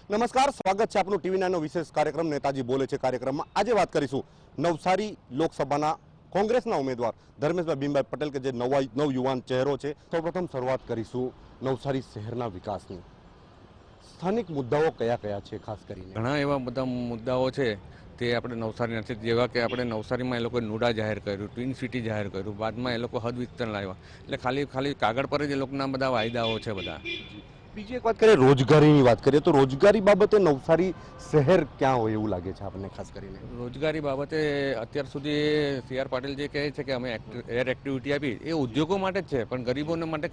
નમસ્કાર, સ્વાગત છે આપનું ટીવી 9 નો વિશેષ કાર્યક્રમ નેતાજી બોલે છે કાર્યક્રમમાં આજે વાત કરીશું નવસારી લોકસભાના કોંગ્રેસના ઉમેદવાર ધર્મેશભાઈ ભીમભાઈ પટેલ કે જે નવયુવાન ચહેરો છે। સૌપ્રથમ શરૂઆત કરીશું નવસારી શહેરના વિકાસની। સ્થાનિક મુદ્દાઓ કયા કયા છે? ખાસ કરીને ઘણા એવા બધા મુદ્દાઓ છે તે આપણે નવસારી નથી, જેવા કે આપણે નવસારીમાં એ લોકોએ નુડા જાહેર કર્યું, ટ્વિન સિટી જાહેર કર્યું, બાદમાં એ લોકો હદ વિસ્તરણ લાવ્યા, એટલે ખાલી કાગળ પર જ એ લોકોના બધા વાયદાઓ છે બધા। બીજી એક વાત કરીએ રોજગારીની વાત કરીએ તો રોજગારી બાબતે નવસારી શહેર ક્યાં હોય એવું લાગે છે આપણને? ખાસ કરીને રોજગારી બાબતે અત્યાર સુધી CR પાટીલ જે કહે છે કે અમે એર એક્ટિવિટી આપી, એ ઉદ્યોગો માટે જ છે, પણ ગરીબોને માટે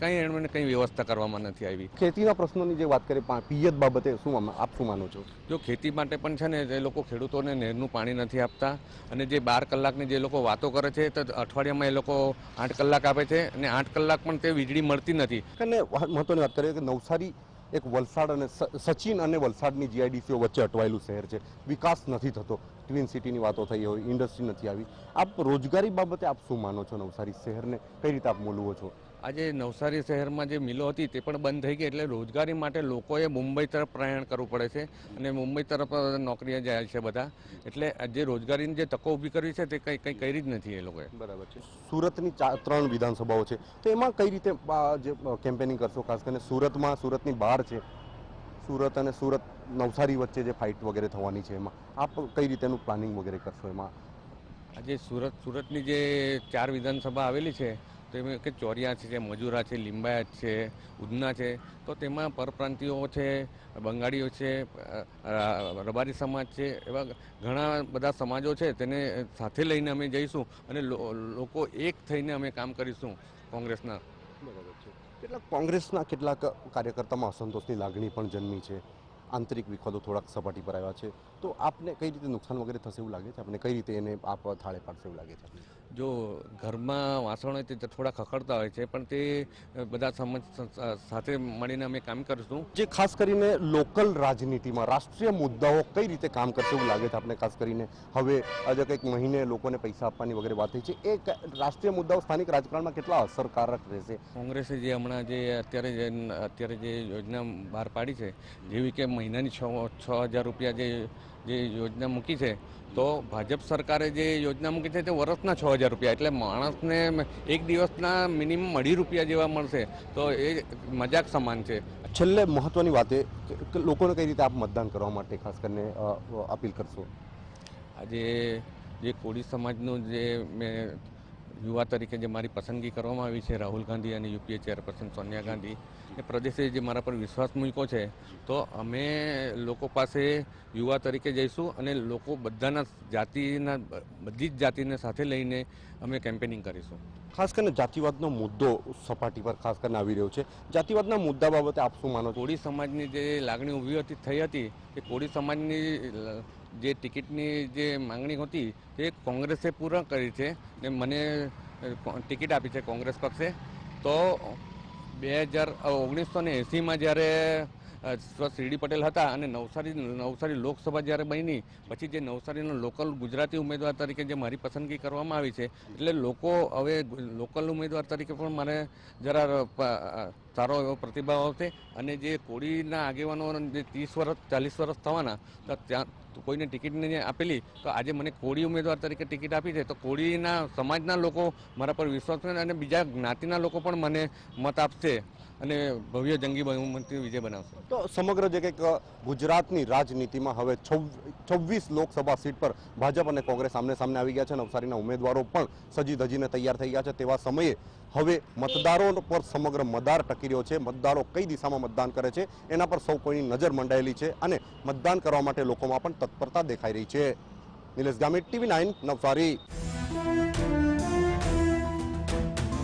કંઈ વ્યવસ્થા કરવામાં નથી આવી। ખેતીના પ્રશ્નોની જે વાત કરીએ પિયત બાબતે આપ શું માનો છો? જો ખેતી માટે પણ છે ને એ લોકો ખેડૂતોને નહેરનું પાણી નથી આપતા, અને જે 12 કલાકની જે લોકો વાતો કરે છે તો અઠવાડિયામાં એ લોકો 8 કલાક આપે છે, અને 8 કલાક પણ તે વીજળી મળતી નથી। અને મહત્વની વાત કરીએ કે નવસારી એક વલસાડ અને સચિન અને વલસાડની GIDCઓ વચ્ચે અટવાયેલું શહેર છે, વિકાસ નથી થતો, ટ્વિન સિટીની વાતો થઈ હોય, ઇન્ડસ્ટ્રી નથી આવી। આપ રોજગારી બાબતે આપ શું માનો છો? નવસારી શહેરને કઈ રીતે આપ મૂલવો છો? આજે નવસારી શહેરમાં જે મિલો હતી તે પણ બંધ થઈ ગઈ, એટલે રોજગારી માટે લોકોએ મુંબઈ તરફ પ્રયાણ કરવું પડે છે, અને મુંબઈ તરફ નોકરીએ જાય છે બધા, એટલે જે રોજગારીની જે તકો ઊભી કરવી છે તે કંઈ કરી જ નથી એ લોકોએ। બરાબર છે। સુરતની 3 વિધાનસભાઓ છે, તો એમાં કઈ રીતે જે કેમ્પેનિંગ કરશો? ખાસ કરીને સુરતની બહાર છે, સુરત અને નવસારી વચ્ચે જે ફાઇટ વગેરે થવાની છે, એમાં આપ કઈ રીતેનું પ્લાનિંગ વગેરે કરશો? એમાં આજે સુરતની જે 4 વિધાનસભા આવેલી છે, તો એમાં કે ચોર્યા છે, મજૂરા છે, લિંબાયત છે, ઉધના છે, તો તેમાં પરપ્રાંતિયો છે, બંગાળીઓ છે, રબારી સમાજ છે, એવા ઘણા બધા સમાજો છે, તેને સાથે લઈને અમે જઈશું, અને લોકો એક થઈને અમે કામ કરીશું કોંગ્રેસના। બરાબર છે। કેટલાક કાર્યકર્તામાં અસંતોષની લાગણી પણ જન્મી છે, આંતરિક વિખવાદો થોડાક સપાટી પર આવ્યા છે, તો આપને કઈ રીતે નુકસાન વગેરે થશે એવું લાગે છે? આપને કઈ રીતે એને આપ થાળે પાડશે એવું લાગે છે? જો ઘરમાં વાસણ હોય તે થોડા ખખડતા હોય છે, પણ તે બધા સાથે મળીને અમે કામ કરીશું। જે ખાસ કરીને લોકલ રાજનીતિમાં રાષ્ટ્રીય મુદ્દાઓ કઈ રીતે કામ કરશે એવું લાગે છે આપણે? ખાસ કરીને હવે આજે કંઈક મહિને લોકોને પૈસા આપવાની વગેરે વાત થઈ છે, એ રાષ્ટ્રીય મુદ્દાઓ સ્થાનિક રાજકારણમાં કેટલા અસરકારક રહેશે? કોંગ્રેસે જે હમણાં અત્યારે જે યોજના બહાર પાડી છે, જેવી કે મહિનાની 6,000 રૂપિયા જે યોજના મૂકી છે, તો ભાજપ સરકારે જે યોજના મૂકી છે તે વર્ષના 6,000 રૂપિયા, એટલે માણસને એક દિવસના મિનિમમ 2.5 રૂપિયા જેવા મળશે, તો એ મજાક સમાન છે। છેલ્લે મહત્વની વાત એ કે લોકોને કઈ રીતે આપ મતદાન કરવા માટે ખાસ કરીને અપીલ કરશો? આજે જે કોળી સમાજનું જે મેં યુવા તરીકે જે મારી પસંદગી કરવામાં આવી છે, રાહુલ ગાંધી અને UPA ચેરપર્સન સોનિયા ગાંધી એ પ્રદેશે જે મારા પર વિશ્વાસ મૂક્યો છે, તો અમે લોકો પાસે યુવા તરીકે જઈશું, અને લોકો બધી જ જાતિને સાથે લઈને અમે કેમ્પેનિંગ કરીશું। ખાસ કરીને જાતિવાદનો મુદ્દો સપાટી પર ખાસ કરીને આવી રહ્યો છે, જાતિવાદના મુદ્દા બાબતે આપ શું માનો છો? કોળી સમાજની જે લાગણી થઈ હતી કે કોળી સમાજની જે ટિકિટની જે માંગણી હતી તે કોંગ્રેસે પૂર્ણ કરી છે, ને મને ટિકિટ આપી છે કોંગ્રેસ પક્ષે। તો 1980માં જ્યારે શ્રીડી પટેલ હતા, અને નવસારી લોકસભા જ્યારે બની, પછી જે નવસારીનો લોકલ ગુજરાતી ઉમેદવાર તરીકે જે મારી પસંદગી કરવામાં આવી છે, એટલે લોકો હવે લોકલ ઉમેદવાર તરીકે પણ મને જરા સારો એવો પ્રતિભાવ આવશે, અને જે કોળીના આગેવાનો જે 30 વર્ષ 40 વર્ષ થવાના, તો ત્યાં કોઈને ટિકિટ નહીં આપેલી, તો આજે મને કોળી ઉમેદવાર તરીકે ટિકિટ આપી છે, તો કોળીના સમાજના લોકો મારા પર વિશ્વાસ કરે, અને બીજા જ્ઞાતિના લોકો પણ મને મત આપશે, અને ભવ્ય જંગી બહુમતીથી વિજય બનાવશે। તો સમગ્ર જે કંઈક ગુજરાતની રાજનીતિમાં હવે 26 લોકસભા સીટ પર ભાજપ અને કોંગ્રેસ આમને સામને આવી ગયા છે, નવસારીના ઉમેદવારો પણ સજી ધજીને તૈયાર થઈ ગયા છે, તેવા સમયે હવે મતદારો પર સમગ્ર મદાર ટકી રહ્યો છે। મતદારો કઈ દિશામાં મતદાન કરે છે એના પર સૌ કોઈની નજર મંડાયેલી છે, અને મતદાન કરવા માટે લોકોમાં પણ તત્પરતા દેખાઈ રહી છે। નિલેશ ગામિત, TV 9 નવસારી।